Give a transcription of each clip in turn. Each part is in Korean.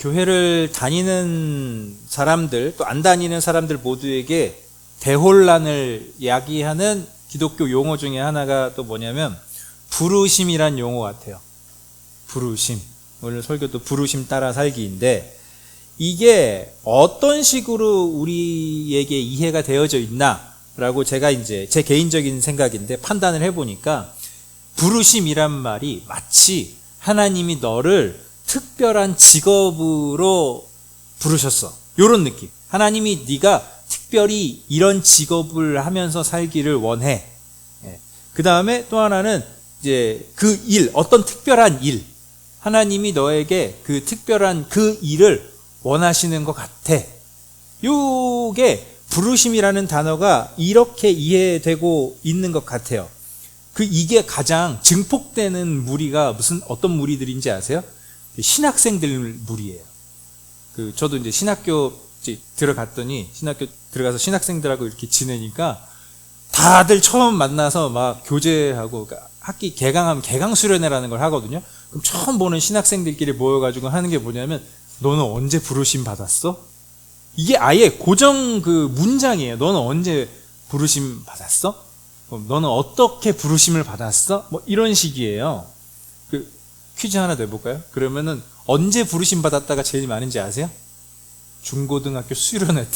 교회를 다니는 사람들, 또 안 다니는 사람들 모두에게 대혼란을 야기하는 기독교 용어 중에 하나가 또 뭐냐면 부르심이란 용어 같아요. 부르심. 오늘 설교도 부르심 따라 살기인데, 이게 어떤 식으로 우리에게 이해가 되어져 있나라고 제가 이제 제 개인적인 생각인데 판단을 해보니까, 부르심이란 말이 마치 하나님이 너를 특별한 직업으로 부르셨어, 요런 느낌. 하나님이 네가 특별히 이런 직업을 하면서 살기를 원해. 그 다음에 또 하나는 이제 그 일, 어떤 특별한 일, 하나님이 너에게 그 특별한 그 일을 원하시는 것 같아. 요게 부르심이라는 단어가 이렇게 이해되고 있는 것 같아요. 이게 가장 증폭되는 무리가 어떤 무리들인지 아세요? 신학생들 무리예요. 저도 이제 신학교 들어갔더니, 신학교 들어가서 신학생들하고 이렇게 지내니까 다들 처음 만나서 막 교제하고, 그러니까 학기 개강하면 개강 수련회라는 걸 하거든요. 그럼 처음 보는 신학생들끼리 모여가지고 하는 게 뭐냐면, 너는 언제 부르심 받았어? 이게 아예 고정 문장이에요. 너는 언제 부르심 받았어? 너는 어떻게 부르심을 받았어? 뭐 이런 식이에요. 퀴즈 하나 내볼까요? 그러면은 언제 부르심 받았다가 제일 많은지 아세요? 중고등학교 수련회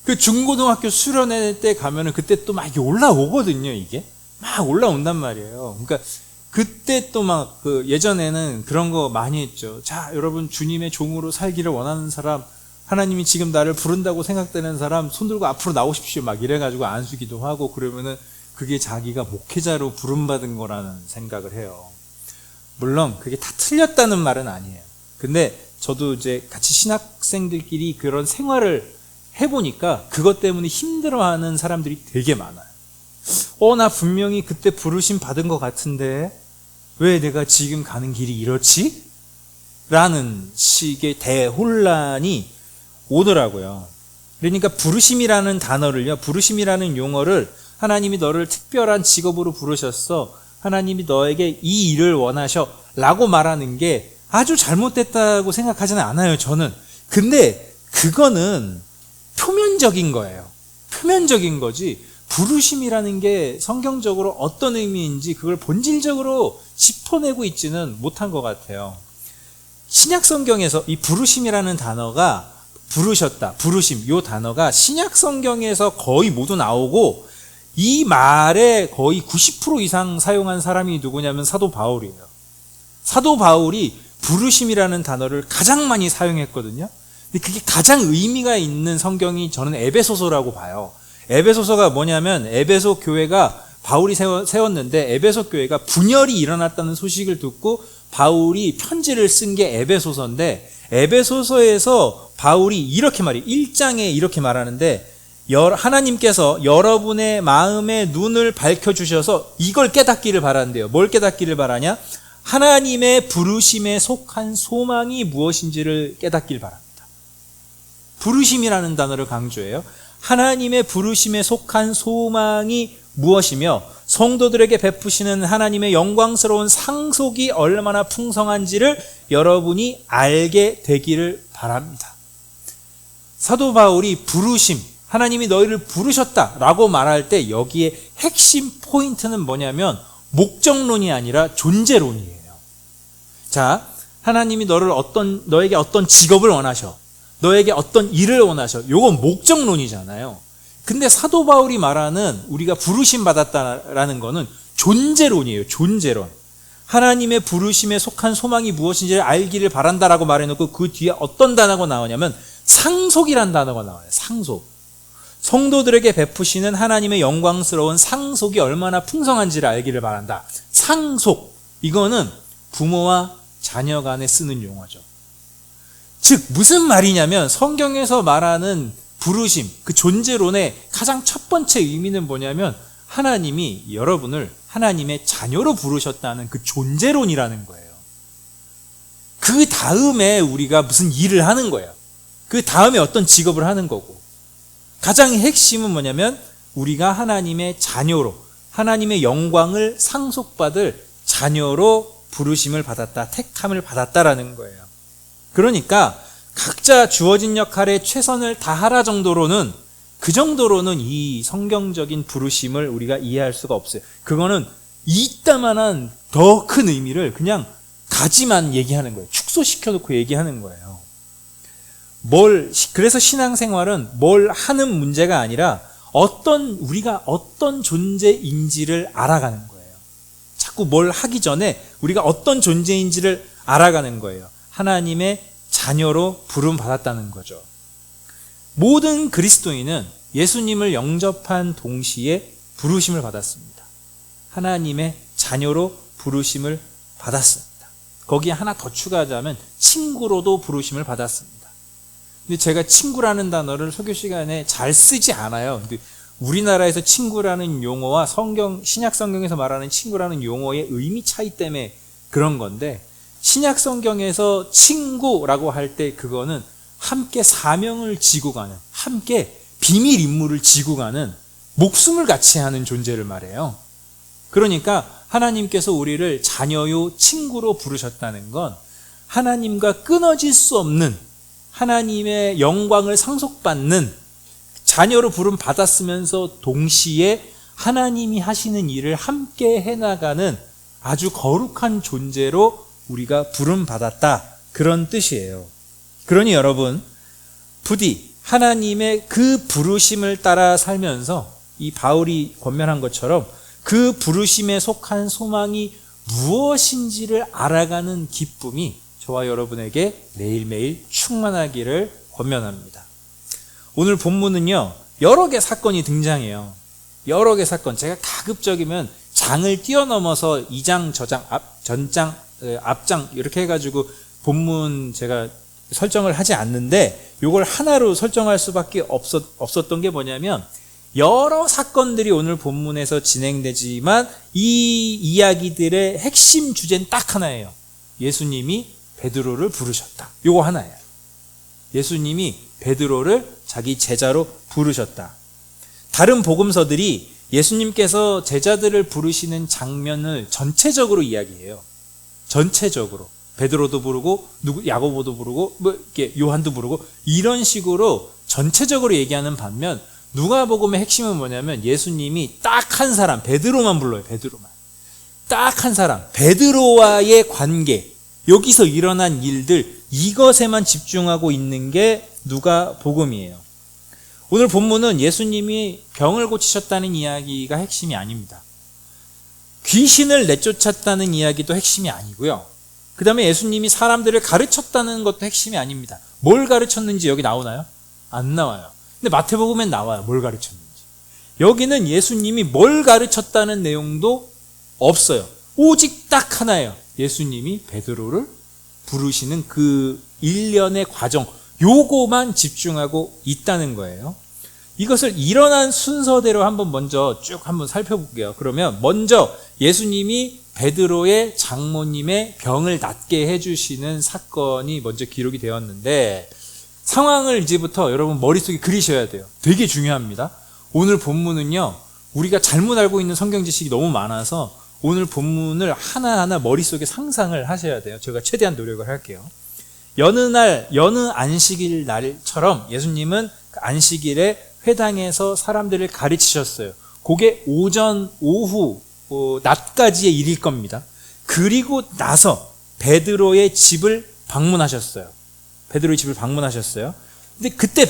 때. 중고등학교 수련회 때 가면은 그때 또 막 이게 올라오거든요. 이게 막 올라온단 말이에요. 그러니까 그때 또 막 예전에는 그런 거 많이 했죠. 자, 여러분, 주님의 종으로 살기를 원하는 사람, 하나님이 지금 나를 부른다고 생각되는 사람 손 들고 앞으로 나오십시오, 막 이래가지고 안수기도 하고, 그러면은 그게 자기가 목회자로 부름받은 거라는 생각을 해요. 물론 그게 다 틀렸다는 말은 아니에요. 근데 저도 이제 같이 신학생들끼리 그런 생활을 해보니까 그것 때문에 힘들어하는 사람들이 되게 많아요. 나 분명히 그때 부르심 받은 것 같은데 왜 내가 지금 가는 길이 이렇지? 라는 식의 대혼란이 오더라고요. 그러니까 부르심이라는 단어를요, 부르심이라는 용어를, 하나님이 너를 특별한 직업으로 부르셨어, 하나님이 너에게 이 일을 원하셔 라고 말하는 게 아주 잘못됐다고 생각하지는 않아요, 저는. 근데 그거는 표면적인 거예요. 표면적인 거지, 부르심이라는 게 성경적으로 어떤 의미인지 그걸 본질적으로 짚어내고 있지는 못한 것 같아요. 신약 성경에서 이 부르심이라는 단어가, 부르셨다, 부르심, 이 단어가 신약 성경에서 거의 모두 나오고, 이 말에 거의 90% 이상 사용한 사람이 누구냐면 사도 바울이에요. 사도 바울이 부르심이라는 단어를 가장 많이 사용했거든요. 근데 그게 가장 의미가 있는 성경이 저는 에베소서라고 봐요. 에베소서가 뭐냐면, 에베소 교회가 바울이 세웠는데, 에베소 교회가 분열이 일어났다는 소식을 듣고 바울이 편지를 쓴 게 에베소서인데, 에베소서에서 바울이 이렇게 1장에 이렇게 말하는데, 하나님께서 여러분의 마음의 눈을 밝혀주셔서 이걸 깨닫기를 바란대요. 뭘 깨닫기를 바라냐? 하나님의 부르심에 속한 소망이 무엇인지를 깨닫기를 바랍니다. 부르심이라는 단어를 강조해요. 하나님의 부르심에 속한 소망이 무엇이며 성도들에게 베푸시는 하나님의 영광스러운 상속이 얼마나 풍성한지를 여러분이 알게 되기를 바랍니다. 사도 바울이 부르심, 하나님이 너희를 부르셨다라고 말할 때 여기에 핵심 포인트는 뭐냐면 목적론이 아니라 존재론이에요. 자, 하나님이 너에게 어떤 직업을 원하셔, 너에게 어떤 일을 원하셔, 요건 목적론이잖아요. 근데 사도 바울이 말하는 우리가 부르심 받았다라는 거는 존재론이에요. 존재론. 하나님의 부르심에 속한 소망이 무엇인지를 알기를 바란다라고 말해놓고 그 뒤에 어떤 단어가 나오냐면 상속이란 단어가 나와요. 상속. 성도들에게 베푸시는 하나님의 영광스러운 상속이 얼마나 풍성한지를 알기를 바란다. 상속. 이거는 부모와 자녀 간에 쓰는 용어죠. 즉 무슨 말이냐면 성경에서 말하는 부르심, 그 존재론의 가장 첫 번째 의미는 뭐냐면 하나님이 여러분을 하나님의 자녀로 부르셨다는 그 존재론이라는 거예요. 그 다음에 우리가 무슨 일을 하는 거예요. 그 다음에 어떤 직업을 하는 거고, 가장 핵심은 뭐냐면 우리가 하나님의 자녀로, 하나님의 영광을 상속받을 자녀로 부르심을 받았다, 택함을 받았다라는 거예요. 그러니까 각자 주어진 역할에 최선을 다하라 정도로는, 그 정도로는 이 성경적인 부르심을 우리가 이해할 수가 없어요. 그거는 이따만한 더 큰 의미를 그냥 가지만 얘기하는 거예요. 축소시켜놓고 얘기하는 거예요. 그래서 신앙생활은 뭘 하는 문제가 아니라 우리가 어떤 존재인지를 알아가는 거예요. 자꾸 뭘 하기 전에 우리가 어떤 존재인지를 알아가는 거예요. 하나님의 자녀로 부름받았다는 거죠. 모든 그리스도인은 예수님을 영접한 동시에 부르심을 받았습니다. 하나님의 자녀로 부르심을 받았습니다. 거기에 하나 더 추가하자면 친구로도 부르심을 받았습니다. 근데 제가 친구라는 단어를 설교 시간에 잘 쓰지 않아요. 근데 우리나라에서 친구라는 용어와 신약 성경에서 말하는 친구라는 용어의 의미 차이 때문에 그런 건데, 신약 성경에서 친구라고 할 때 그거는 함께 사명을 지고 가는, 함께 비밀 임무를 지고 가는, 목숨을 같이 하는 존재를 말해요. 그러니까 하나님께서 우리를 자녀요 친구로 부르셨다는 건 하나님과 끊어질 수 없는, 하나님의 영광을 상속받는 자녀로 부름 받았으면서 동시에 하나님이 하시는 일을 함께 해나가는 아주 거룩한 존재로 우리가 부름 받았다, 그런 뜻이에요. 그러니 여러분, 부디 하나님의 그 부르심을 따라 살면서 이 바울이 권면한 것처럼 그 부르심에 속한 소망이 무엇인지를 알아가는 기쁨이 저와 여러분에게 매일매일 충만하기를 권면합니다. 오늘 본문은요, 여러 개 사건이 등장해요. 여러 개 사건. 제가 가급적이면 장을 뛰어넘어서 2장, 저장, 전장, 앞장 이렇게 해가지고 본문 제가 설정을 하지 않는데, 이걸 하나로 설정할 수밖에 없었던 게 뭐냐면, 여러 사건들이 오늘 본문에서 진행되지만 이 이야기들의 핵심 주제는 딱 하나예요. 예수님이 베드로를 부르셨다. 요거 하나예요. 예수님이 베드로를 자기 제자로 부르셨다. 다른 복음서들이 예수님께서 제자들을 부르시는 장면을 전체적으로 이야기해요. 전체적으로. 베드로도 부르고, 야고보도 부르고, 이렇게 요한도 부르고, 이런 식으로 전체적으로 얘기하는 반면, 누가복음의 핵심은 뭐냐면 예수님이 딱 한 사람, 베드로만 불러요. 베드로만. 딱 한 사람, 베드로와의 관계, 여기서 일어난 일들, 이것에만 집중하고 있는 게 누가복음이에요. 오늘 본문은 예수님이 병을 고치셨다는 이야기가 핵심이 아닙니다. 귀신을 내쫓았다는 이야기도 핵심이 아니고요. 그 다음에 예수님이 사람들을 가르쳤다는 것도 핵심이 아닙니다. 뭘 가르쳤는지 여기 나오나요? 안 나와요. 근데 마태복음엔 나와요. 뭘 가르쳤는지. 여기는 예수님이 뭘 가르쳤다는 내용도 없어요. 오직 딱 하나예요. 예수님이 베드로를 부르시는 그 일련의 과정, 요거만 집중하고 있다는 거예요. 이것을 일어난 순서대로 한번 먼저 쭉 한번 살펴볼게요. 그러면 먼저 예수님이 베드로의 장모님의 병을 낫게 해주시는 사건이 먼저 기록이 되었는데, 상황을 이제부터 여러분 머릿속에 그리셔야 돼요. 되게 중요합니다. 오늘 본문은요, 우리가 잘못 알고 있는 성경 지식이 너무 많아서 오늘 본문을 하나하나 머릿속에 상상을 하셔야 돼요. 제가 최대한 노력을 할게요. 여느 안식일 날처럼 예수님은 그 안식일에 회당에서 사람들을 가르치셨어요. 그게 오전, 오후, 낮까지의 일일 겁니다. 그리고 나서 베드로의 집을 방문하셨어요. 베드로의 집을 방문하셨어요. 근데 그때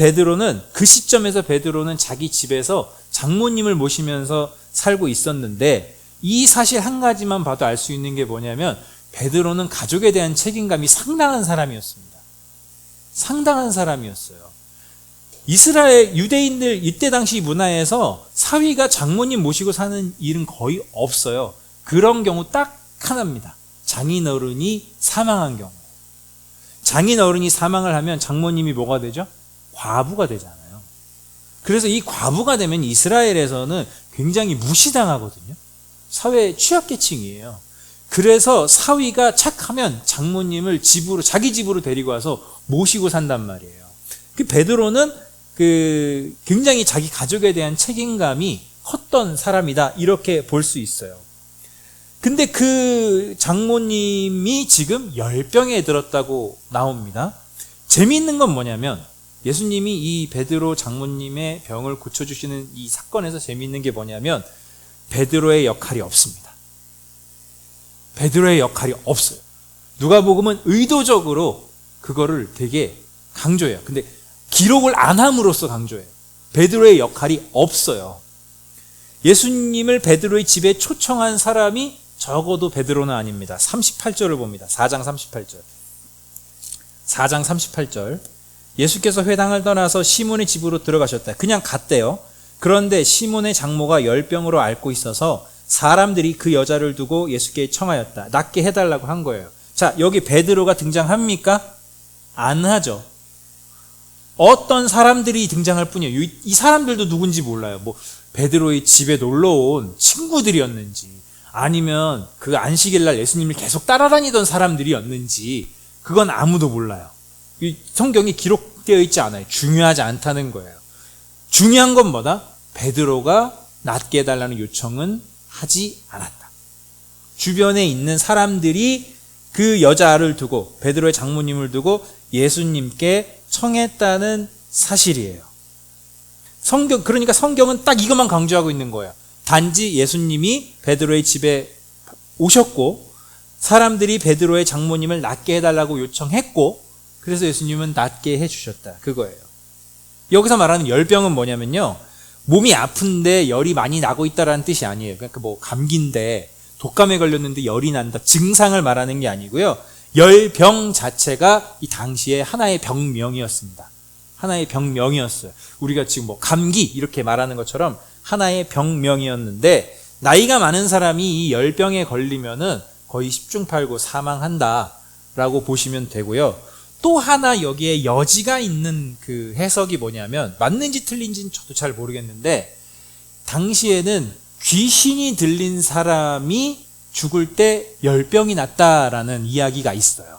그 시점에서 베드로는 자기 집에서 장모님을 모시면서 살고 있었는데, 이 사실 한 가지만 봐도 알 수 있는 게 뭐냐면, 베드로는 가족에 대한 책임감이 상당한 사람이었습니다. 상당한 사람이었어요. 이스라엘 유대인들 이때 당시 문화에서 사위가 장모님 모시고 사는 일은 거의 없어요. 그런 경우 딱 하나입니다. 장인어른이 사망한 경우. 장인어른이 사망을 하면 장모님이 뭐가 되죠? 과부가 되잖아요. 그래서 이 과부가 되면 이스라엘에서는 굉장히 무시당하거든요. 사회 취약계층이에요. 그래서 사위가 착하면 장모님을 자기 집으로 데리고 와서 모시고 산단 말이에요. 그 베드로는 굉장히 자기 가족에 대한 책임감이 컸던 사람이다, 이렇게 볼 수 있어요. 근데 그 장모님이 지금 열병에 들었다고 나옵니다. 재미있는 건 뭐냐면 예수님이 이 베드로 장모님의 병을 고쳐주시는 이 사건에서 재미있는 게 뭐냐면 베드로의 역할이 없습니다. 베드로의 역할이 없어요. 누가복음은 의도적으로 그거를 되게 강조해요. 근데 기록을 안 함으로써 강조해요. 베드로의 역할이 없어요. 예수님을 베드로의 집에 초청한 사람이 적어도 베드로는 아닙니다. 38절을 봅니다. 4장 38절. 4장 38절. 예수께서 회당을 떠나서 시몬의 집으로 들어가셨다. 그냥 갔대요. 그런데 시몬의 장모가 열병으로 앓고 있어서 사람들이 그 여자를 두고 예수께 청하였다. 낫게 해달라고 한 거예요. 자, 여기 베드로가 등장합니까? 안 하죠. 어떤 사람들이 등장할 뿐이에요. 이 사람들도 누군지 몰라요. 뭐 베드로의 집에 놀러 온 친구들이었는지 아니면 그 안식일 날 예수님을 계속 따라다니던 사람들이었는지 그건 아무도 몰라요. 이 성경이 기록되어 있지 않아요. 중요하지 않다는 거예요. 중요한 건 뭐다? 베드로가 낫게 해달라는 요청은 하지 않았다. 주변에 있는 사람들이 그 여자를 두고 베드로의 장모님을 두고 예수님께 청했다는 사실이에요. 그러니까 성경은 딱 이것만 강조하고 있는 거예요. 단지 예수님이 베드로의 집에 오셨고 사람들이 베드로의 장모님을 낫게 해달라고 요청했고 그래서 예수님은 낫게 해주셨다. 그거예요. 여기서 말하는 열병은 뭐냐면요. 몸이 아픈데 열이 많이 나고 있다라는 뜻이 아니에요. 그러니까 뭐 감기인데 독감에 걸렸는데 열이 난다. 증상을 말하는 게 아니고요. 열병 자체가 이 당시에 하나의 병명이었습니다. 하나의 병명이었어요. 우리가 지금 뭐 감기 이렇게 말하는 것처럼 하나의 병명이었는데 나이가 많은 사람이 이 열병에 걸리면은 거의 10중 8구 사망한다라고 보시면 되고요. 또 하나 여기에 여지가 있는 그 해석이 뭐냐면 맞는지 틀린지는 저도 잘 모르겠는데 당시에는 귀신이 들린 사람이 죽을 때 열병이 났다라는 이야기가 있어요.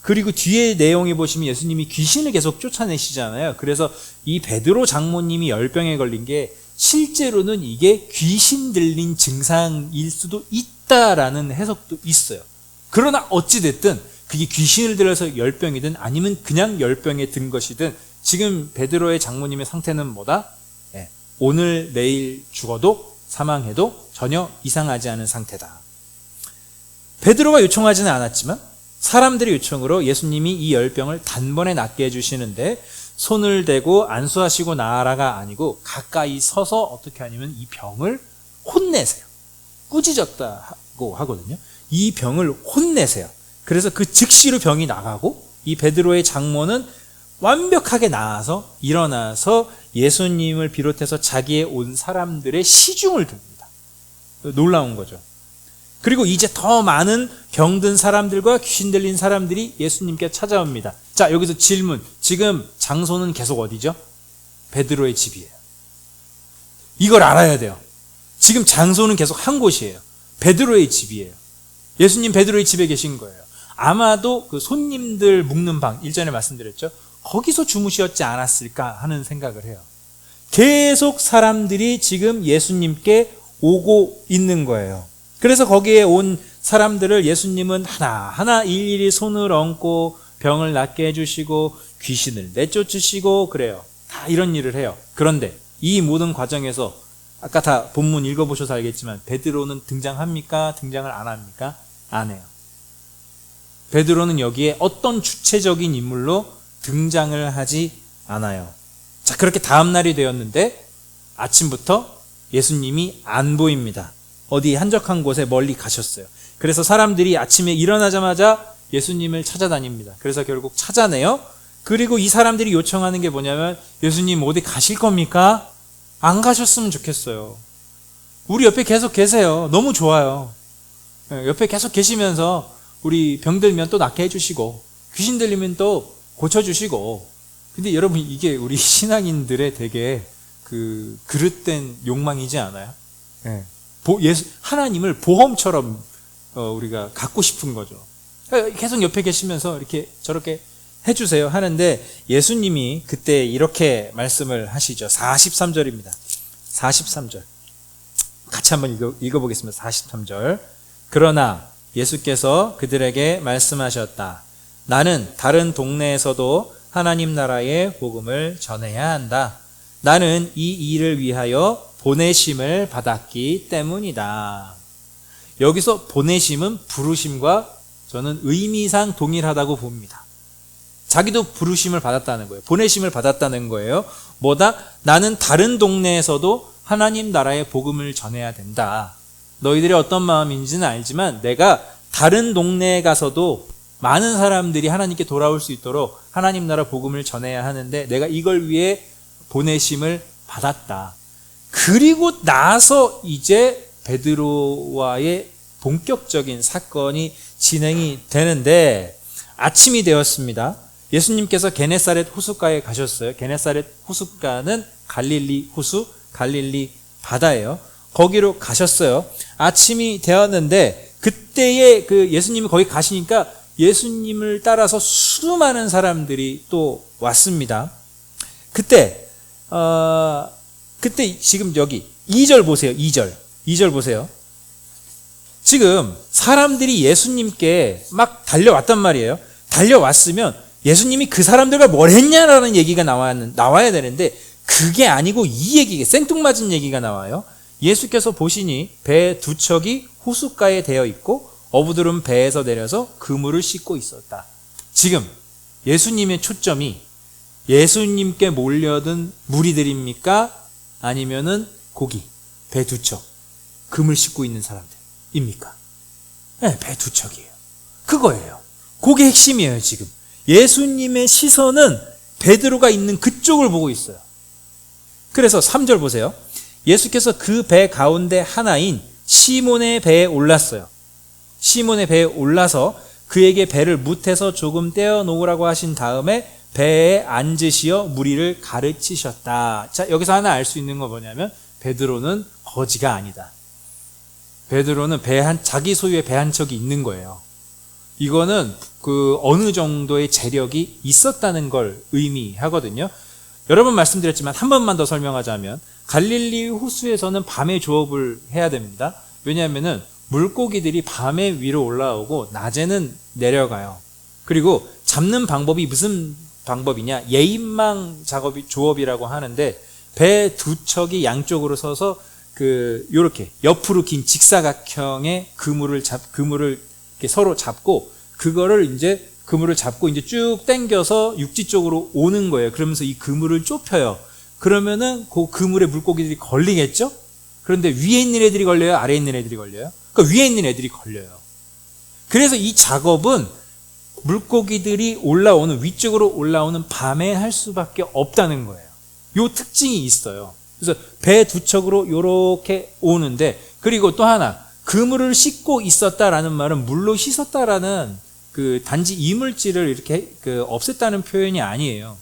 그리고 뒤에 내용에 보시면 예수님이 귀신을 계속 쫓아내시잖아요. 그래서 이 베드로 장모님이 열병에 걸린 게 실제로는 이게 귀신 들린 증상일 수도 있다라는 해석도 있어요. 그러나 어찌됐든 그게 귀신을 들어서 열병이든 아니면 그냥 열병에 든 것이든 지금 베드로의 장모님의 상태는 뭐다? 오늘 내일 죽어도 사망해도 전혀 이상하지 않은 상태다. 베드로가 요청하지는 않았지만 사람들의 요청으로 예수님이 이 열병을 단번에 낫게 해주시는데 손을 대고 안수하시고 나아라가 아니고 가까이 서서 어떻게 하냐면 이 병을 혼내세요. 꾸짖었다고 하거든요. 이 병을 혼내세요. 그래서 그 즉시로 병이 나가고 이 베드로의 장모는 완벽하게 나아서 일어나서 예수님을 비롯해서 자기의 온 사람들의 시중을 듭니다. 놀라운 거죠. 그리고 이제 더 많은 병든 사람들과 귀신 들린 사람들이 예수님께 찾아옵니다. 자, 여기서 질문. 지금 장소는 계속 어디죠? 베드로의 집이에요. 이걸 알아야 돼요. 지금 장소는 계속 한 곳이에요. 베드로의 집이에요. 예수님 베드로의 집에 계신 거예요. 아마도 그 손님들 묵는 방, 일전에 말씀드렸죠. 거기서 주무셨지 않았을까 하는 생각을 해요. 계속 사람들이 지금 예수님께 오고 있는 거예요. 그래서 거기에 온 사람들을 예수님은 하나하나 일일이 손을 얹고 병을 낫게 해주시고 귀신을 내쫓으시고 그래요. 다 이런 일을 해요. 그런데 이 모든 과정에서 아까 다 본문 읽어보셔서 알겠지만 베드로는 등장합니까? 등장을 안 합니까? 안 해요. 베드로는 여기에 어떤 주체적인 인물로 등장을 하지 않아요. 자, 그렇게 다음 날이 되었는데 아침부터 예수님이 안 보입니다. 어디 한적한 곳에 멀리 가셨어요. 그래서 사람들이 아침에 일어나자마자 예수님을 찾아다닙니다. 그래서 결국 찾아내요. 그리고 이 사람들이 요청하는 게 뭐냐면 예수님 어디 가실 겁니까? 안 가셨으면 좋겠어요. 우리 옆에 계속 계세요. 너무 좋아요. 옆에 계속 계시면서 우리 병들면 또 낫게 해주시고 귀신 들리면 또 고쳐주시고. 근데 여러분 이게 우리 신앙인들의 되게 그 그릇된 욕망이지 않아요? 하나님을 보험처럼 우리가 갖고 싶은 거죠. 계속 옆에 계시면서 이렇게 저렇게 해주세요 하는데 예수님이 그때 이렇게 말씀을 하시죠. 43절입니다. 43절 같이 한번 읽어보겠습니다. 43절 그러나 예수께서 그들에게 말씀하셨다. 나는 다른 동네에서도 하나님 나라의 복음을 전해야 한다. 나는 이 일을 위하여 보내심을 받았기 때문이다. 여기서 보내심은 부르심과 저는 의미상 동일하다고 봅니다. 자기도 부르심을 받았다는 거예요. 보내심을 받았다는 거예요. 뭐다? 나는 다른 동네에서도 하나님 나라의 복음을 전해야 된다. 너희들이 어떤 마음인지는 알지만 내가 다른 동네에 가서도 많은 사람들이 하나님께 돌아올 수 있도록 하나님 나라 복음을 전해야 하는데 내가 이걸 위해 보내심을 받았다. 그리고 나서 이제 베드로와의 본격적인 사건이 진행이 되는데 아침이 되었습니다. 예수님께서 게네사렛 호숫가에 가셨어요. 게네사렛 호숫가는 갈릴리 호수, 갈릴리 바다예요. 거기로 가셨어요. 아침이 되었는데 그때에 그 예수님이 거기 가시니까 예수님을 따라서 수많은 사람들이 또 왔습니다. 그때 지금 여기 2절 보세요. 2절 보세요. 지금 사람들이 예수님께 막 달려왔단 말이에요. 달려왔으면 예수님이 그 사람들과 뭘 했냐라는 얘기가 나와야 되는데 그게 아니고 이 얘기가 생뚱맞은 얘기가 나와요. 예수께서 보시니 배 두 척이 호숫가에 대어 있고 어부들은 배에서 내려서 그물을 씻고 있었다. 지금 예수님의 초점이 예수님께 몰려든 무리들입니까? 아니면은 고기, 배 두 척, 그물 씻고 있는 사람들입니까? 네, 배 두 척이에요. 그거예요. 그게 핵심이에요, 지금. 예수님의 시선은 베드로가 있는 그쪽을 보고 있어요. 그래서 3절 보세요. 예수께서 그 배 가운데 하나인 시몬의 배에 올랐어요. 시몬의 배에 올라서 그에게 배를 뭇에서 조금 떼어 놓으라고 하신 다음에 배에 앉으시어 무리를 가르치셨다. 자, 여기서 하나 알 수 있는 거 뭐냐면 베드로는 거지가 아니다. 베드로는 자기 소유의 배 한 척이 있는 거예요. 이거는 그 어느 정도의 재력이 있었다는 걸 의미하거든요. 여러 번 말씀드렸지만 한 번만 더 설명하자면 갈릴리 호수에서는 밤에 조업을 해야 됩니다. 왜냐하면은 물고기들이 밤에 위로 올라오고 낮에는 내려가요. 그리고 잡는 방법이 무슨 방법이냐? 예인망 조업이라고 하는데 배 두 척이 양쪽으로 서서 요렇게 옆으로 긴 직사각형의 그물을 이렇게 서로 잡고 그거를 이제 그물을 잡고 이제 쭉 당겨서 육지 쪽으로 오는 거예요. 그러면서 이 그물을 좁혀요. 그러면은 그 그물에 물고기들이 걸리겠죠? 그런데 위에 있는 애들이 걸려요? 아래에 있는 애들이 걸려요? 그러니까 위에 있는 애들이 걸려요. 그래서 이 작업은 물고기들이 위쪽으로 올라오는 밤에 할 수밖에 없다는 거예요. 요 특징이 있어요. 그래서 배 두 척으로 요렇게 오는데, 그리고 또 하나, 그물을 씻고 있었다라는 말은 물로 씻었다라는 단지 이물질을 이렇게 없앴다는 표현이 아니에요.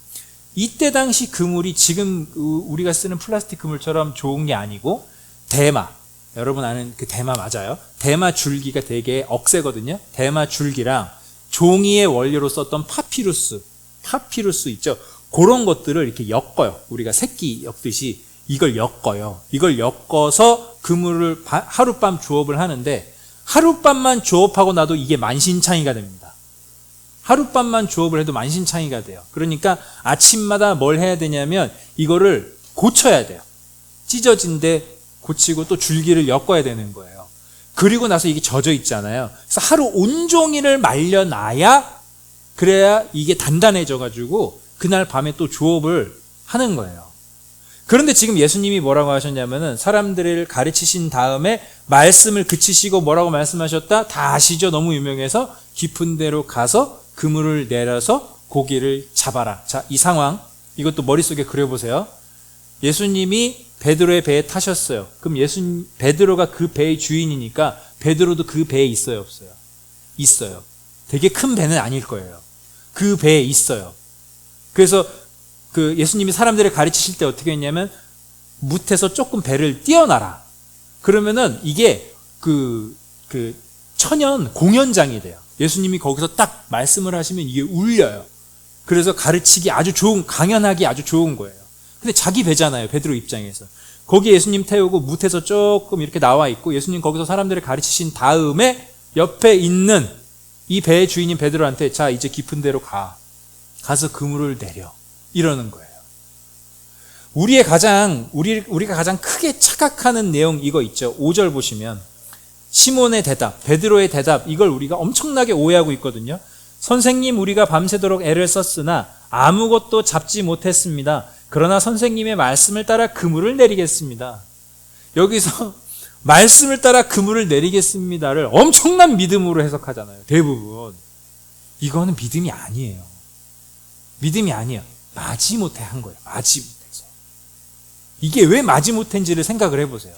이때 당시 그물이 지금 우리가 쓰는 플라스틱 그물처럼 좋은 게 아니고 대마, 여러분 아는 그 대마 맞아요? 대마 줄기가 되게 억세거든요. 대마 줄기랑 종이의 원료로 썼던 파피루스 있죠. 그런 것들을 이렇게 엮어요. 우리가 새끼 엮듯이 이걸 엮어요. 이걸 엮어서 그물을 하룻밤 조업을 하는데 하룻밤만 조업하고 나도 이게 만신창이가 됩니다. 하룻밤만 조업을 해도 만신창이가 돼요. 그러니까 아침마다 뭘 해야 되냐면 이거를 고쳐야 돼요. 찢어진 데 고치고 또 줄기를 엮어야 되는 거예요. 그리고 나서 이게 젖어 있잖아요. 그래서 하루 온종일을 말려놔야 그래야 이게 단단해져가지고 그날 밤에 또 조업을 하는 거예요. 그런데 지금 예수님이 뭐라고 하셨냐면은 사람들을 가르치신 다음에 말씀을 그치시고 뭐라고 말씀하셨다? 다 아시죠? 너무 유명해서 깊은 데로 가서 그물을 내려서 고기를 잡아라. 자, 이 상황 이것도 머릿속에 그려보세요. 예수님이 베드로의 배에 타셨어요. 그럼 베드로가 그 배의 주인이니까 베드로도 그 배에 있어요, 없어요? 있어요. 되게 큰 배는 아닐 거예요. 그 배에 있어요. 그래서 예수님이 사람들을 가르치실 때 어떻게 했냐면 뭇에서 조금 배를 띄어놔라. 그러면은 이게 천연 공연장이 돼요. 예수님이 거기서 딱 말씀을 하시면 이게 울려요. 그래서 가르치기 강연하기 아주 좋은 거예요. 근데 자기 배잖아요, 베드로 입장에서. 거기 예수님 태우고 무태서 조금 이렇게 나와 있고 예수님 거기서 사람들을 가르치신 다음에 옆에 있는 이 배의 주인인 베드로한테 자 이제 깊은 데로 가서 그물을 내려 이러는 거예요. 우리가 가장 크게 착각하는 내용 이거 있죠. 5절 보시면 시몬의 대답, 베드로의 대답, 이걸 우리가 엄청나게 오해하고 있거든요. 선생님, 우리가 밤새도록 애를 썼으나 아무것도 잡지 못했습니다. 그러나 선생님의 말씀을 따라 그물을 내리겠습니다. 여기서 말씀을 따라 그물을 내리겠습니다를 엄청난 믿음으로 해석하잖아요. 대부분. 이거는 믿음이 아니에요. 믿음이 아니에요. 마지못해 한 거예요. 마지못해서. 이게 왜 마지못해인지를 생각을 해보세요.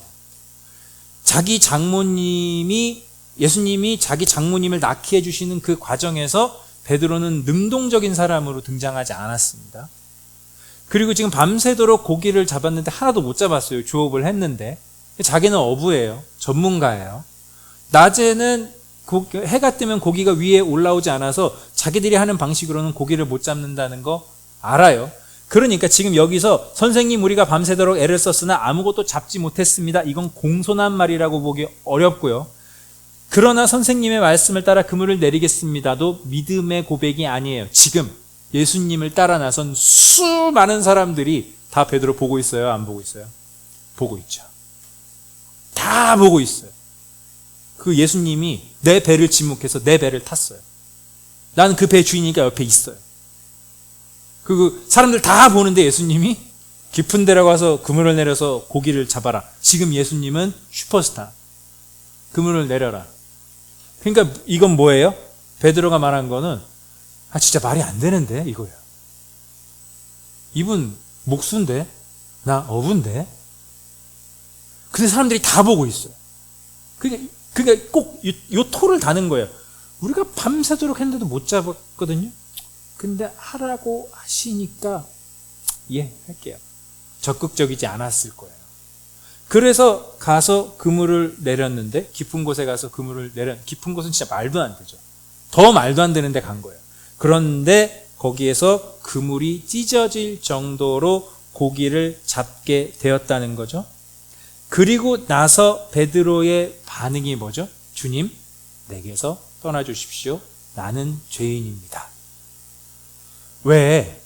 예수님이 자기 장모님을 낳게 해주시는 그 과정에서 베드로는 능동적인 사람으로 등장하지 않았습니다. 그리고 지금 밤새도록 고기를 잡았는데 하나도 못 잡았어요. 조업을 했는데. 자기는 어부예요. 전문가예요. 낮에는 해가 뜨면 고기가 위에 올라오지 않아서 자기들이 하는 방식으로는 고기를 못 잡는다는 거 알아요. 그러니까 지금 여기서 선생님 우리가 밤새도록 애를 썼으나 아무것도 잡지 못했습니다. 이건 공손한 말이라고 보기 어렵고요. 그러나 선생님의 말씀을 따라 그물을 내리겠습니다도 믿음의 고백이 아니에요. 지금 예수님을 따라 나선 수많은 사람들이 다 베드로 보고 있어요? 안 보고 있어요? 보고 있죠. 다 보고 있어요. 그 예수님이 내 배를 지목해서 내 배를 탔어요. 나는 그 배 주인이니까 옆에 있어요. 그 사람들 다 보는데 예수님이 깊은 데로 가서 그물을 내려서 고기를 잡아라. 지금 예수님은 슈퍼스타. 그물을 내려라. 그러니까 이건 뭐예요? 베드로가 말한 거는 진짜 말이 안 되는데 이거예요. 이분 목수인데 나 어부인데 근데 사람들이 다 보고 있어요. 그러니까 꼭 요 토를 다는 거예요. 우리가 밤새도록 했는데도 못 잡았거든요. 근데 하라고 하시니까 할게요. 적극적이지 않았을 거예요. 그래서 가서 그물을 내렸는데 깊은 곳에 가서 그물을 깊은 곳은 진짜 말도 안 되죠. 더 말도 안 되는데 간 거예요. 그런데 거기에서 그물이 찢어질 정도로 고기를 잡게 되었다는 거죠. 그리고 나서 베드로의 반응이 뭐죠? 주님, 내게서 떠나주십시오. 나는 죄인입니다. 왜?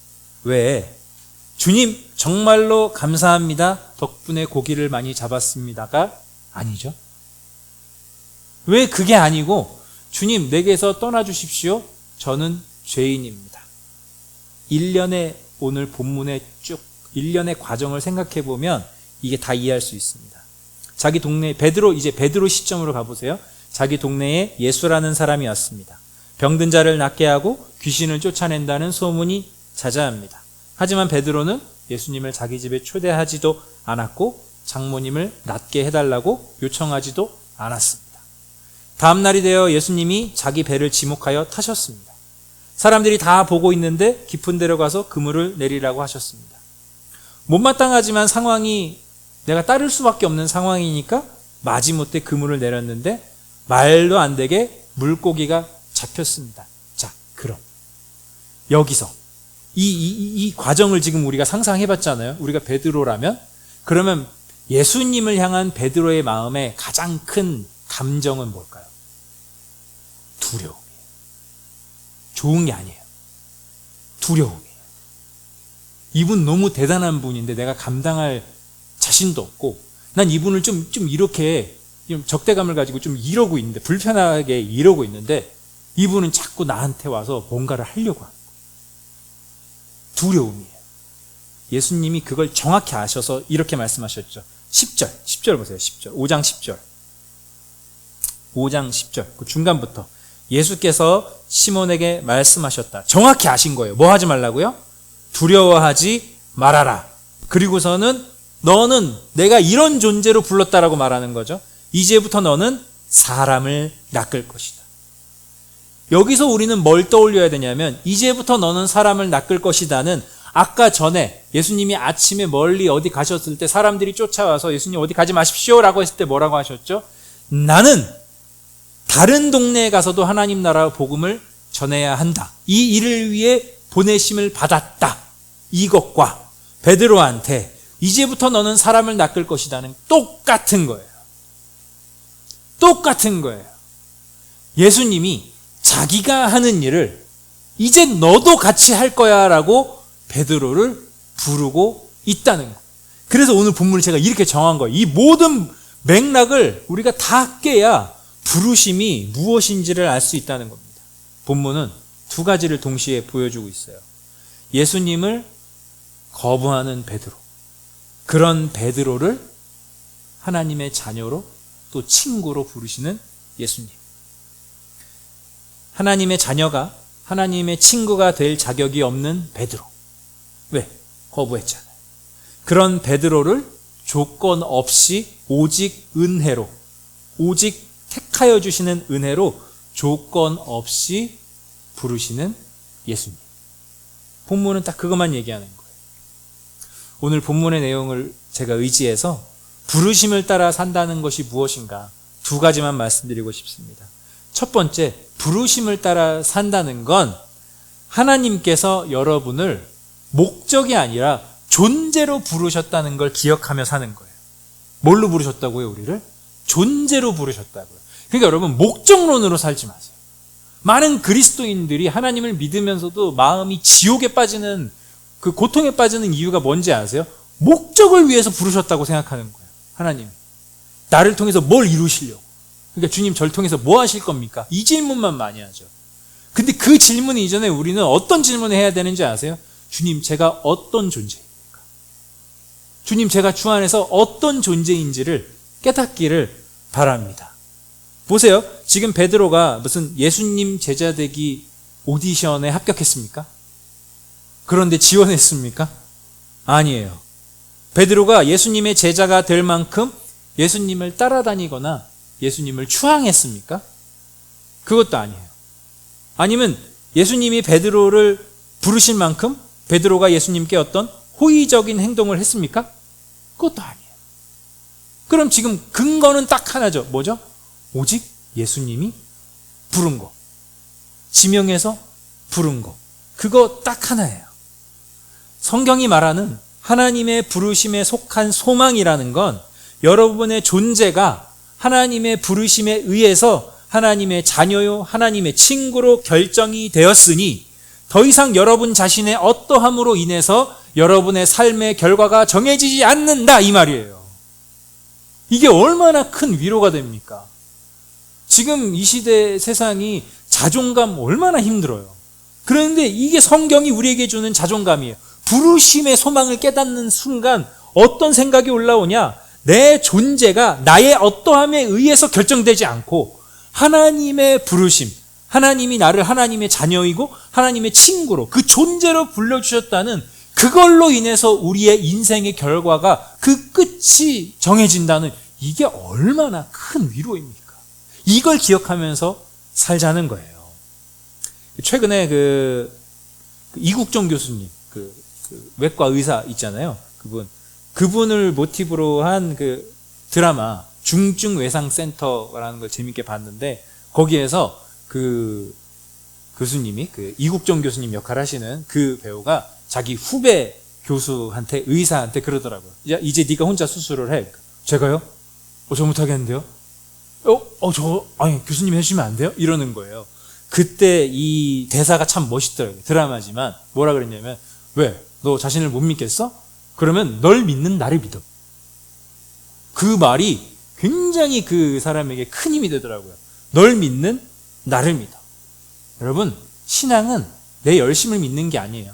주님, 정말로 감사합니다. 덕분에 고기를 많이 잡았습니다가 아니죠. 왜 그게 아니고, 주님, 내게서 떠나주십시오. 저는 죄인입니다. 1년의 오늘 본문의 일련의 과정을 생각해 보면 이게 다 이해할 수 있습니다. 자기 동네 베드로 시점으로 가보세요. 자기 동네에 예수라는 사람이 왔습니다. 병든 자를 낫게 하고 귀신을 쫓아낸다는 소문이 자자합니다. 하지만 베드로는 예수님을 자기 집에 초대하지도 않았고 장모님을 낫게 해달라고 요청하지도 않았습니다. 다음 날이 되어 예수님이 자기 배를 지목하여 타셨습니다. 사람들이 다 보고 있는데 깊은 데로 가서 그물을 내리라고 하셨습니다. 못마땅하지만 상황이 내가 따를 수밖에 없는 상황이니까 마지못해 그물을 내렸는데 말도 안 되게 물고기가 잡혔습니다. 자, 그럼 여기서 이 과정을 지금 우리가 상상해봤잖아요. 우리가 베드로라면 그러면 예수님을 향한 베드로의 마음의 가장 큰 감정은 뭘까요? 두려움이에요. 좋은 게 아니에요. 두려움이에요. 이분 너무 대단한 분인데 내가 감당할 자신도 없고 난 이분을 좀 이렇게 적대감을 가지고 좀 이러고 있는데 불편하게 이러고 있는데 이분은 자꾸 나한테 와서 뭔가를 하려고 하는 거예요. 두려움이에요. 예수님이 그걸 정확히 아셔서 이렇게 말씀하셨죠. 10절 보세요. 10절. 5장 10절. 5장 10절. 그 중간부터 예수께서 시몬에게 말씀하셨다. 정확히 아신 거예요. 뭐 하지 말라고요? 두려워하지 말아라. 그리고서는 너는 내가 이런 존재로 불렀다라고 말하는 거죠. 이제부터 너는 사람을 낚을 것이다. 여기서 우리는 뭘 떠올려야 되냐면 이제부터 너는 사람을 낚을 것이다는 아까 전에 예수님이 아침에 멀리 어디 가셨을 때 사람들이 쫓아와서 예수님 어디 가지 마십시오 라고 했을 때 뭐라고 하셨죠? 나는 다른 동네에 가서도 하나님 나라 복음을 전해야 한다. 이 일을 위해 보내심을 받았다. 이것과 베드로한테 이제부터 너는 사람을 낚을 것이다는 똑같은 거예요. 똑같은 거예요. 예수님이 자기가 하는 일을 이제 너도 같이 할 거야 라고 베드로를 부르고 있다는 거예요. 그래서 오늘 본문을 제가 이렇게 정한 거예요. 이 모든 맥락을 우리가 다 깨야 부르심이 무엇인지를 알 수 있다는 겁니다. 본문은 두 가지를 동시에 보여주고 있어요. 예수님을 거부하는 베드로, 그런 베드로를 하나님의 자녀로 또 친구로 부르시는 예수님. 하나님의 자녀가 하나님의 친구가 될 자격이 없는 베드로. 왜? 거부했잖아요. 그런 베드로를 조건 없이 오직 은혜로, 오직 택하여 주시는 은혜로 조건 없이 부르시는 예수님. 본문은 딱 그것만 얘기하는 거예요. 오늘 본문의 내용을 제가 의지해서 부르심을 따라 산다는 것이 무엇인가 두 가지만 말씀드리고 싶습니다. 첫 번째, 부르심을 따라 산다는 건 하나님께서 여러분을 목적이 아니라 존재로 부르셨다는 걸 기억하며 사는 거예요. 뭘로 부르셨다고요, 우리를? 존재로 부르셨다고요. 그러니까 여러분, 목적론으로 살지 마세요. 많은 그리스도인들이 하나님을 믿으면서도 마음이 지옥에 빠지는, 그 고통에 빠지는 이유가 뭔지 아세요? 목적을 위해서 부르셨다고 생각하는 거예요. 하나님, 나를 통해서 뭘 이루시려고. 그러니까 주님, 저를 통해서 뭐 하실 겁니까? 이 질문만 많이 하죠. 근데 그 질문 이전에 우리는 어떤 질문을 해야 되는지 아세요? 주님, 제가 어떤 존재입니까? 주님, 제가 주 안에서 어떤 존재인지를 깨닫기를 바랍니다. 보세요. 지금 베드로가 무슨 예수님 제자 되기 오디션에 합격했습니까? 그런데 지원했습니까? 아니에요. 베드로가 예수님의 제자가 될 만큼 예수님을 따라다니거나 예수님을 추앙했습니까? 그것도 아니에요. 아니면 예수님이 베드로를 부르신 만큼 베드로가 예수님께 어떤 호의적인 행동을 했습니까? 그것도 아니에요. 그럼 지금 근거는 딱 하나죠. 뭐죠? 오직 예수님이 부른 거. 지명해서 부른 거. 그거 딱 하나예요. 성경이 말하는 하나님의 부르심에 속한 소망이라는 건 여러분의 존재가 하나님의 부르심에 의해서 하나님의 자녀요, 하나님의 친구로 결정이 되었으니 더 이상 여러분 자신의 어떠함으로 인해서 여러분의 삶의 결과가 정해지지 않는다, 이 말이에요. 이게 얼마나 큰 위로가 됩니까? 지금 이 시대 세상이 자존감 얼마나 힘들어요. 그런데 이게 성경이 우리에게 주는 자존감이에요. 부르심의 소망을 깨닫는 순간 어떤 생각이 올라오냐? 내 존재가 나의 어떠함에 의해서 결정되지 않고 하나님의 부르심, 하나님이 나를 하나님의 자녀이고 하나님의 친구로, 그 존재로 불러주셨다는 그걸로 인해서 우리의 인생의 결과가 그 끝이 정해진다는, 이게 얼마나 큰 위로입니까? 이걸 기억하면서 살자는 거예요. 최근에 이국종 교수님, 그 외과 의사 있잖아요. 그분을 모티브로 한 그 드라마 중증외상센터라는 걸 재밌게 봤는데, 거기에서 그 교수님이, 그 이국종 교수님 역할 하시는 그 배우가 자기 후배 교수한테, 의사한테 그러더라고요. 이제 네가 혼자 수술을 해. 제가요? 저 못하겠는데요? 아니, 교수님 해주시면 안 돼요? 이러는 거예요. 그때 이 대사가 참 멋있더라고요. 드라마지만 뭐라 그랬냐면, 왜? 너 자신을 못 믿겠어? 그러면 널 믿는 나를 믿어. 그 말이 굉장히 그 사람에게 큰 힘이 되더라고요. 널 믿는 나를 믿어. 여러분, 신앙은 내 열심을 믿는 게 아니에요.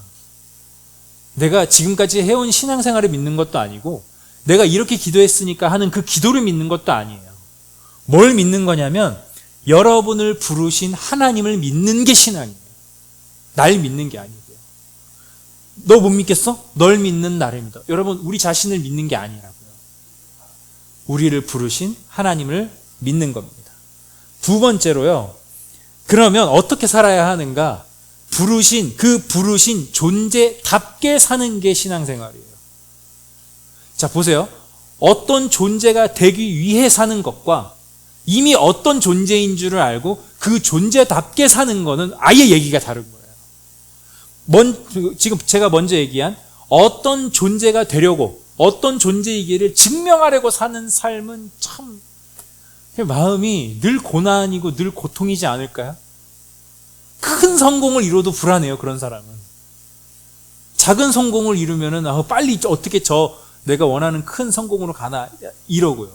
내가 지금까지 해온 신앙생활을 믿는 것도 아니고, 내가 이렇게 기도했으니까 하는 그 기도를 믿는 것도 아니에요. 뭘 믿는 거냐면 여러분을 부르신 하나님을 믿는 게 신앙이에요. 날 믿는 게 아니고요. 너 못 믿겠어? 널 믿는 나를 믿어. 여러분, 우리 자신을 믿는 게 아니라고요. 우리를 부르신 하나님을 믿는 겁니다. 두 번째로요. 그러면 어떻게 살아야 하는가? 그 부르신 존재답게 사는 게 신앙생활이에요. 자, 보세요. 어떤 존재가 되기 위해 사는 것과 이미 어떤 존재인 줄을 알고 그 존재답게 사는 거는 아예 얘기가 다른 거예요. 지금 제가 먼저 얘기한 어떤 존재가 되려고 어떤 존재이기를 증명하려고 사는 삶은 참 마음이 늘 고난이고 늘 고통이지 않을까요? 큰 성공을 이뤄도 불안해요, 그런 사람은. 작은 성공을 이루면은 빨리 어떻게 내가 원하는 큰 성공으로 가나 이러고요.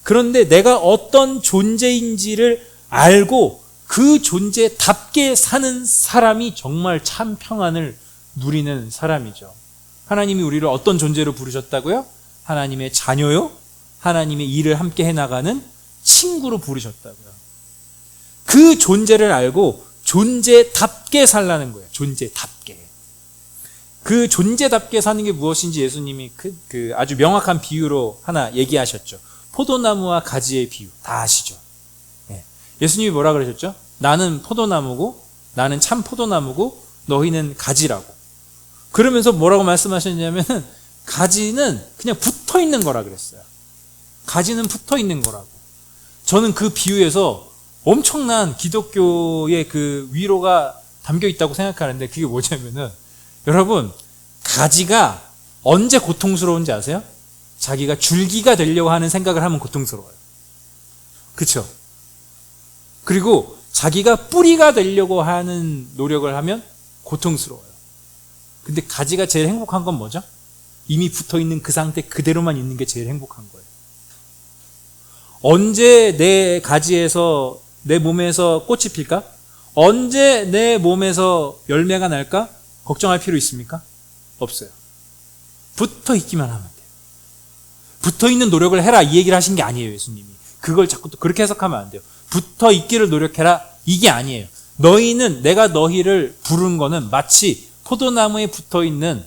그런데 내가 어떤 존재인지를 알고 그 존재답게 사는 사람이 정말 참 평안을 누리는 사람이죠. 하나님이 우리를 어떤 존재로 부르셨다고요? 하나님의 자녀요? 하나님의 일을 함께 해나가는 친구로 부르셨다고요. 그 존재를 알고 존재답게 살라는 거예요. 존재답게. 그 존재답게 사는 게 무엇인지 예수님이 그 아주 명확한 비유로 하나 얘기하셨죠. 포도나무와 가지의 비유. 다 아시죠? 예수님이 뭐라 그러셨죠? 나는 포도나무고 나는 참 포도나무고 너희는 가지라고. 그러면서 뭐라고 말씀하셨냐면 가지는 그냥 붙어 있는 거라 그랬어요. 가지는 붙어 있는 거라고. 저는 그 비유에서 엄청난 기독교의 그 위로가 담겨 있다고 생각하는데 그게 뭐냐면은 여러분 가지가 언제 고통스러운지 아세요? 자기가 줄기가 되려고 하는 생각을 하면 고통스러워요. 그렇죠? 그리고 자기가 뿌리가 되려고 하는 노력을 하면 고통스러워요. 근데 가지가 제일 행복한 건 뭐죠? 이미 붙어있는 그 상태 그대로만 있는 게 제일 행복한 거예요. 언제 내 가지에서 내 몸에서 꽃이 필까? 언제 내 몸에서 열매가 날까? 걱정할 필요 있습니까? 없어요. 붙어있기만 하면 돼요. 붙어있는 노력을 해라 이 얘기를 하신 게 아니에요, 예수님이. 그걸 자꾸 또 그렇게 해석하면 안 돼요. 붙어있기를 노력해라 이게 아니에요. 너희는 내가 너희를 부른 거는 마치 포도나무에 붙어있는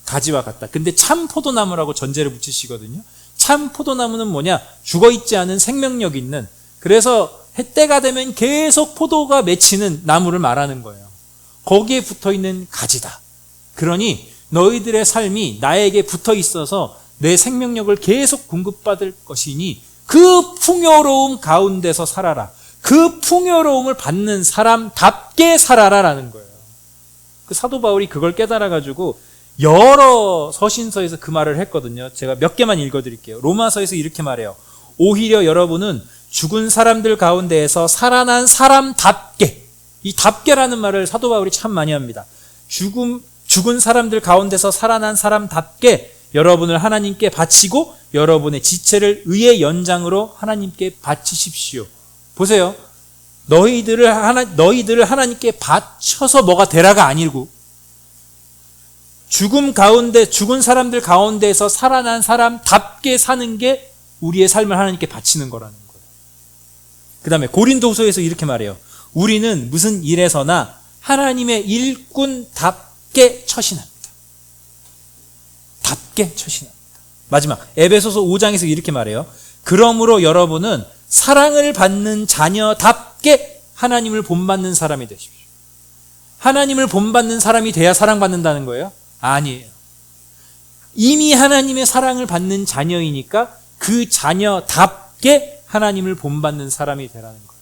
가지와 같다. 근데 참 포도나무라고 전제를 붙이시거든요. 참 포도나무는 뭐냐? 죽어있지 않은 생명력 있는, 그래서 해때가 되면 계속 포도가 맺히는 나무를 말하는 거예요. 거기에 붙어있는 가지다. 그러니 너희들의 삶이 나에게 붙어있어서 내 생명력을 계속 공급받을 것이니 그 풍요로움 가운데서 살아라. 그 풍요로움을 받는 사람답게 살아라라는 거예요. 그 사도 바울이 그걸 깨달아가지고 여러 서신서에서 그 말을 했거든요. 제가 몇 개만 읽어드릴게요. 로마서에서 이렇게 말해요. 오히려 여러분은 죽은 사람들 가운데에서 살아난 사람답게, 이 답게라는 말을 사도 바울이 참 많이 합니다. 죽은 사람들 가운데서 살아난 사람답게 여러분을 하나님께 바치고 여러분의 지체를 의의 연장으로 하나님께 바치십시오. 보세요. 너희들을 하나님께 바쳐서 뭐가 되라가 아니고 죽은 사람들 가운데에서 살아난 사람답게 사는 게 우리의 삶을 하나님께 바치는 거라는 거예요. 그 다음에 고린도후서에서 이렇게 말해요. 우리는 무슨 일에서나 하나님의 일꾼답게 처신합니다. 답게 처신합니다. 마지막 에베소서 5장에서 이렇게 말해요. 그러므로 여러분은 사랑을 받는 자녀답게 하나님을 본받는 사람이 되십시오. 하나님을 본받는 사람이 돼야 사랑받는다는 거예요? 아니에요. 이미 하나님의 사랑을 받는 자녀이니까 그 자녀답게 하나님을 본받는 사람이 되라는 거예요.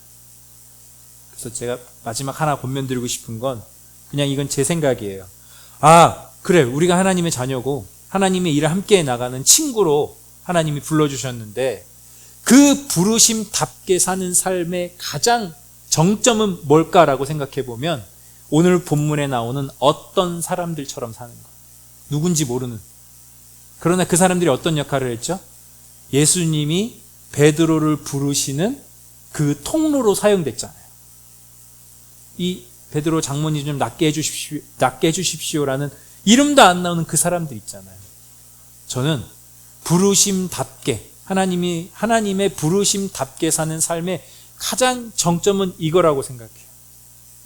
그래서 제가 마지막 하나 권면드리고 싶은 건 그냥 이건 제 생각이에요. 그래, 우리가 하나님의 자녀고 하나님의 일을 함께 나가는 친구로 하나님이 불러주셨는데 그 부르심답게 사는 삶의 가장 정점은 뭘까라고 생각해 보면 오늘 본문에 나오는 어떤 사람들처럼 사는 거예요. 누군지 모르는. 그러나 그 사람들이 어떤 역할을 했죠? 예수님이 베드로를 부르시는 그 통로로 사용됐잖아요. 이 베드로 장모님 좀 낫게 해주십시오라는 이름도 안 나오는 그 사람들 있잖아요. 저는 부르심답게 하나님의 부르심답게 사는 삶의 가장 정점은 이거라고 생각해요.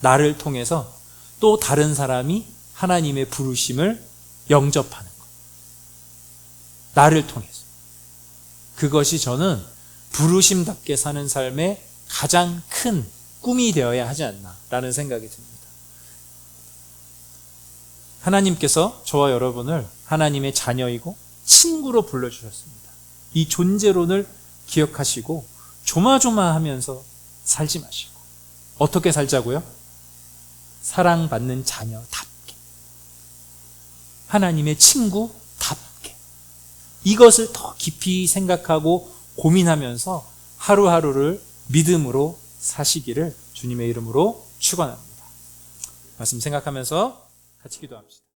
나를 통해서 또 다른 사람이 하나님의 부르심을 영접하는 것. 나를 통해서. 그것이 저는 부르심답게 사는 삶의 가장 큰 꿈이 되어야 하지 않나라는 생각이 듭니다. 하나님께서 저와 여러분을 하나님의 자녀이고 친구로 불러주셨습니다. 이 존재론을 기억하시고 조마조마하면서 살지 마시고 어떻게 살자고요? 사랑받는 자녀답게, 하나님의 친구답게, 이것을 더 깊이 생각하고 고민하면서 하루하루를 믿음으로 사시기를 주님의 이름으로 축원합니다. 말씀 생각하면서 같이 기도합시다.